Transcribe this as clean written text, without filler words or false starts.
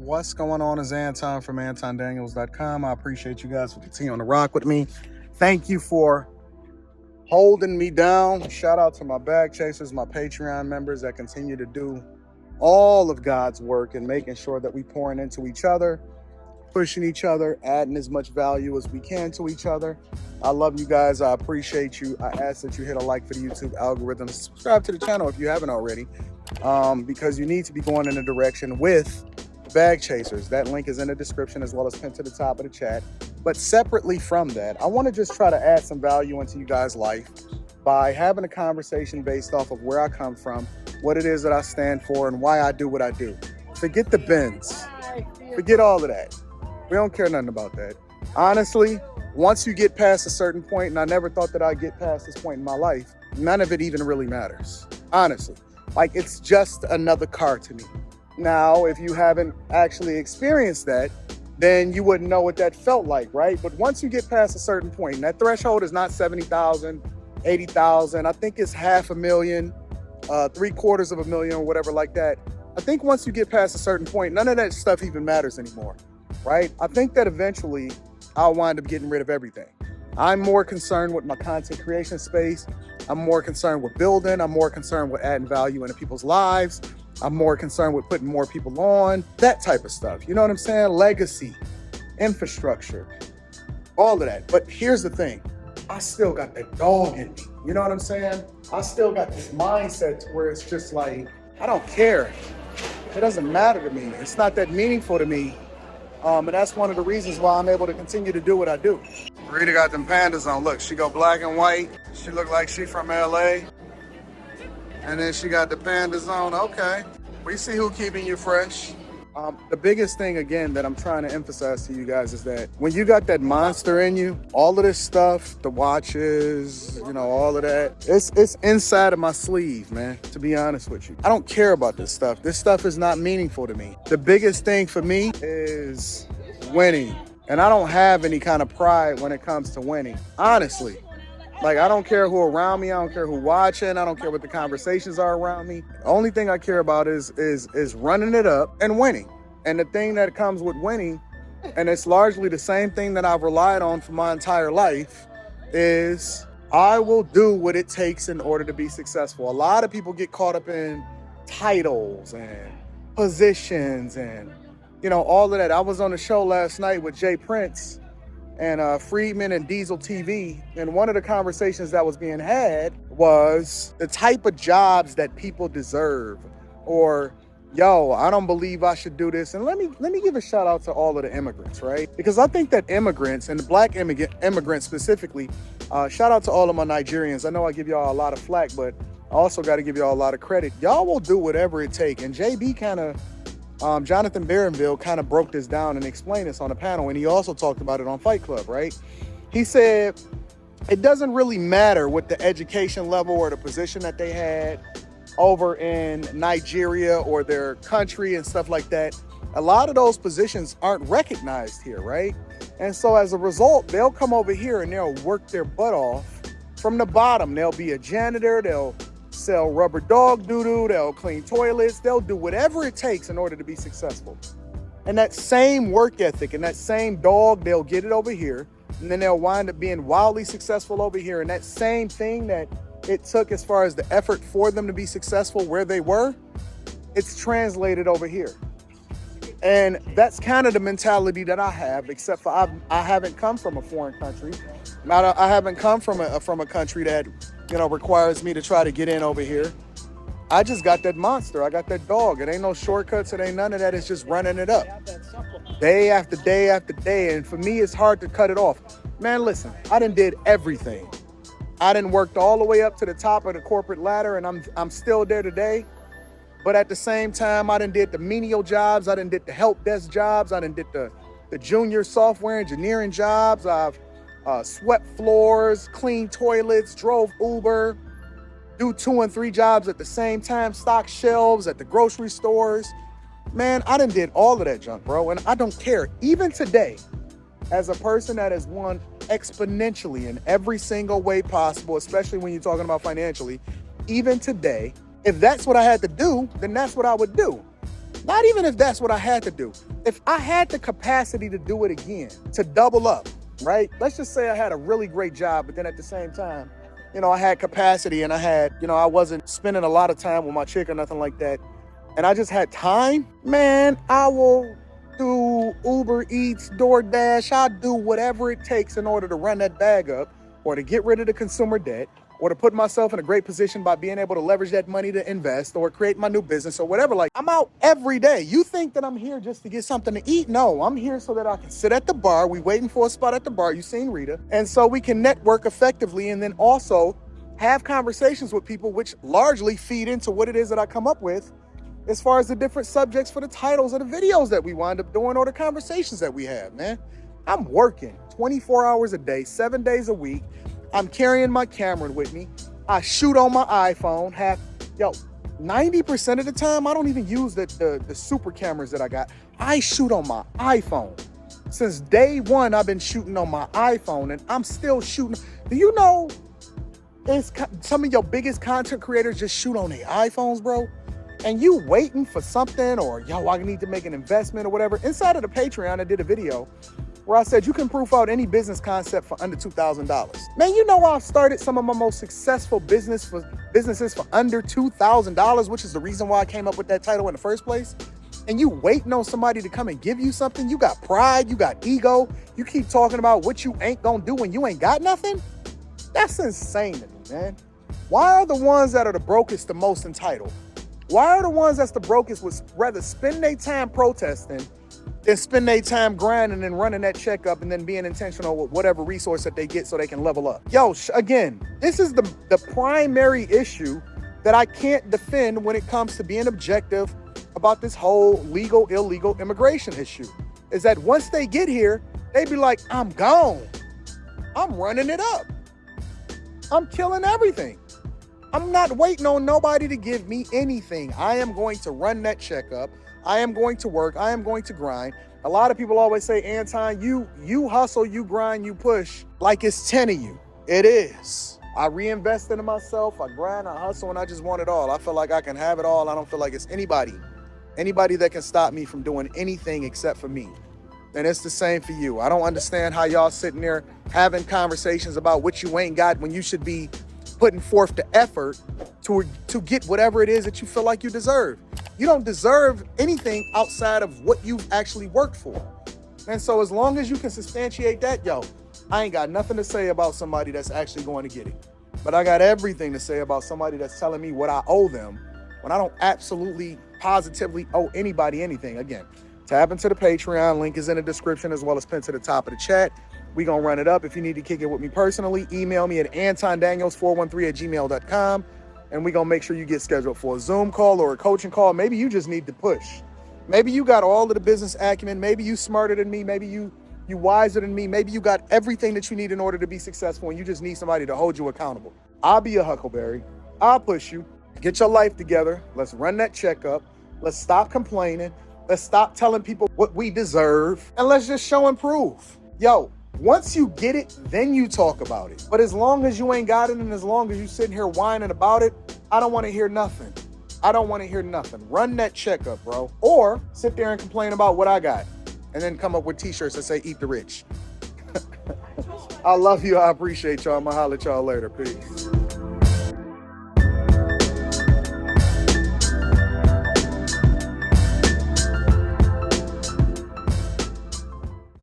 What's going on is Anton from AntonDaniels.com. I appreciate you guys for continuing to rock with me. Thank you for holding me down. Shout out to my bag chasers, my Patreon members that continue to do all of God's work and making sure that we pouring into each other, pushing each other, adding as much value as we can to each other. I love you guys. I appreciate you. I ask that you hit a like for the YouTube algorithm. Subscribe to the channel if you haven't already, because you need to be going in a direction with bag chasers. That link is in the description as well as pinned to the top of the chat. But separately from that, I want to just try to add some value into you guys' life by having a conversation based off of where I come from, what it is that I stand for, and why I do what I do. Forget the bins. Forget all of that. We don't care nothing about that. Honestly, once you get past a certain point, and I never thought that I'd get past this point in my life, none of it even really matters. Honestly. Like, it's just another car to me. Now, if you haven't actually experienced that, then you wouldn't know what that felt like, right? But once you get past a certain point, and that threshold is not 70,000, 80,000, I think it's 500,000, $750,000, or whatever like that. I think once you get past a certain point, none of that stuff even matters anymore, right? I think that eventually I'll wind up getting rid of everything. I'm more concerned with my content creation space. I'm more concerned with building. I'm more concerned with adding value into people's lives. I'm more concerned with putting more people on, that type of stuff. You know what I'm saying? Legacy, infrastructure, all of that. But here's the thing. I still got that dog in me. You know what I'm saying? I still got this mindset to where it's just like, I don't care. It doesn't matter to me. It's not that meaningful to me. And that's one of the reasons why I'm able to continue to do what I do. Rita got them pandas on. Look, she go black and white. She look like she from LA. And then she got the pandas on. Okay. We see who keeping you fresh. The biggest thing, again, that I'm trying to emphasize to you guys is that when you got that monster in you, all of this stuff, the watches, you know, all of that, it's inside of my sleeve, man, to be honest with you. I don't care about this stuff. This stuff is not meaningful to me. The biggest thing for me is winning. And I don't have any kind of pride when it comes to winning, honestly. Like, I don't care who around me. I don't care who watching. I don't care what the conversations are around me. The only thing I care about is running it up and winning. And the thing that comes with winning, and it's largely the same thing that I've relied on for my entire life, is I will do what it takes in order to be successful. A lot of people get caught up in titles and positions and, you know, all of that. I was on a show last night with Jay Prince and Friedman and Diesel TV. And one of the conversations that was being had was the type of jobs that people deserve, or, yo, I don't believe I should do this. And let me give a shout out to all of the immigrants, right? Because I think that immigrants, and the black immigrants specifically, shout out to all of my Nigerians. I know I give y'all a lot of flack, but I also got to give y'all a lot of credit. Y'all will do whatever it takes. And JB kind of, Jonathan Barronville kind of broke this down and explained this on a panel, and he also talked about it on Fight Club, right? He said it doesn't really matter what the education level or the position that they had over in Nigeria or their country and stuff like that. A lot of those positions aren't recognized here, right? And so as a result, they'll come over here and they'll work their butt off from the bottom. They'll be a janitor, they'll sell rubber dog doo-doo, they'll clean toilets, they'll do whatever it takes in order to be successful. And that same work ethic and that same dog, they'll get it over here, and then they'll wind up being wildly successful over here. And that same thing that it took as far as the effort for them to be successful where they were, it's translated over here. And that's kind of the mentality that I have, except for I haven't come from a foreign country. I haven't come from a country that, you know, requires me to try to get in over here. I just got that monster. I got that dog. It ain't no shortcuts. It ain't none of that. It's just running it up day after day after day. And for me, it's hard to cut it off. Man, listen, I done did everything. I done worked all the way up to the top of the corporate ladder, and I'm still there today. But at the same time, I done did the menial jobs. I done did the help desk jobs. I done did the junior software engineering jobs. I've swept floors, cleaned toilets, drove Uber, do 2 and 3 jobs at the same time, stock shelves at the grocery stores. Man, I done did all of that junk, bro, and I don't care. Even today, as a person that has won exponentially in every single way possible, especially when you're talking about financially, even today, if that's what I had to do, then that's what I would do. Not even if that's what I had to do. if I had the capacity to do it again, to double up, right? Let's just say I had a really great job, but then at the same time, I had capacity and I wasn't spending a lot of time with my chick or nothing like that. And I just had time, man, I will do Uber Eats, DoorDash. I'll do whatever it takes in order to run that bag up or to get rid of the consumer debt or to put myself in a great position by being able to leverage that money to invest or create my new business or whatever. Like, I'm out every day. You think that I'm here just to get something to eat? No, I'm here so that I can sit at the bar. We waiting for a spot at the bar. You seen Rita. And so we can network effectively and then also have conversations with people, which largely feed into what it is that I come up with as far as the different subjects for the titles of the videos that we wind up doing or the conversations that we have, man. I'm working 24 hours a day, 7 days a week. I'm carrying my camera with me. I shoot on my iPhone. 90% of the time, I don't even use the super cameras that I got. I shoot on my iPhone. Since day one, I've been shooting on my iPhone, and I'm still shooting. Do you know some of your biggest content creators just shoot on their iPhones, bro? And you waiting for something or, I need to make an investment or whatever. Inside of the Patreon, I did a video where I said you can proof out any business concept for under $2,000. Man, I've started some of my most successful businesses for under $2,000, which is the reason why I came up with that title in the first place. And you waiting on somebody to come and give you something? You got pride, you got ego. You keep talking about what you ain't gonna do when you ain't got nothing? That's insane to me, man. Why are the ones that are the brokest the most entitled? Why are the ones that's the brokest would rather spend their time protesting than spend their time grinding and running that checkup and then being intentional with whatever resource that they get so they can level up? Again, this is the primary issue that I can't defend when it comes to being objective about this whole legal, illegal immigration issue. Is that once they get here, they be like, I'm gone. I'm running it up. I'm killing everything. I'm not waiting on nobody to give me anything. I am going to run that checkup. I am going to work. I am going to grind. A lot of people always say, Anton, you hustle, you grind, you push like it's 10 of you. It is. I reinvest into myself. I grind, I hustle, and I just want it all. I feel like I can have it all. I don't feel like it's anybody that can stop me from doing anything except for me. And it's the same for you. I don't understand how y'all sitting there having conversations about what you ain't got when you should be putting forth the effort to get whatever it is that you feel like you deserve. You don't deserve anything outside of what you've actually worked for. And so as long as you can substantiate that, I ain't got nothing to say about somebody that's actually going to get it. But I got everything to say about somebody that's telling me what I owe them when I don't absolutely, positively owe anybody anything. Again, tap into the Patreon. Link is in the description as well as pinned to the top of the chat. We gonna run it up. If you need to kick it with me personally, email me at antondaniels413@gmail.com, and we gonna make sure you get scheduled for a Zoom call or a coaching call. Maybe you just need to push. Maybe you got all of the business acumen. Maybe you smarter than me. Maybe you wiser than me. Maybe you got everything that you need in order to be successful, and you just need somebody to hold you accountable. I'll be a huckleberry. I'll push you. Get your life together. Let's run that checkup. Let's stop complaining. Let's stop telling people what we deserve, and let's just show and prove. Once you get it, then you talk about it. But as long as you ain't got it and as long as you sitting here whining about it, I don't want to hear nothing. I don't want to hear nothing. Run that checkup, bro. Or sit there and complain about what I got and then come up with t-shirts that say, eat the rich. I love you. I appreciate y'all. I'm going to holler at y'all later. Peace.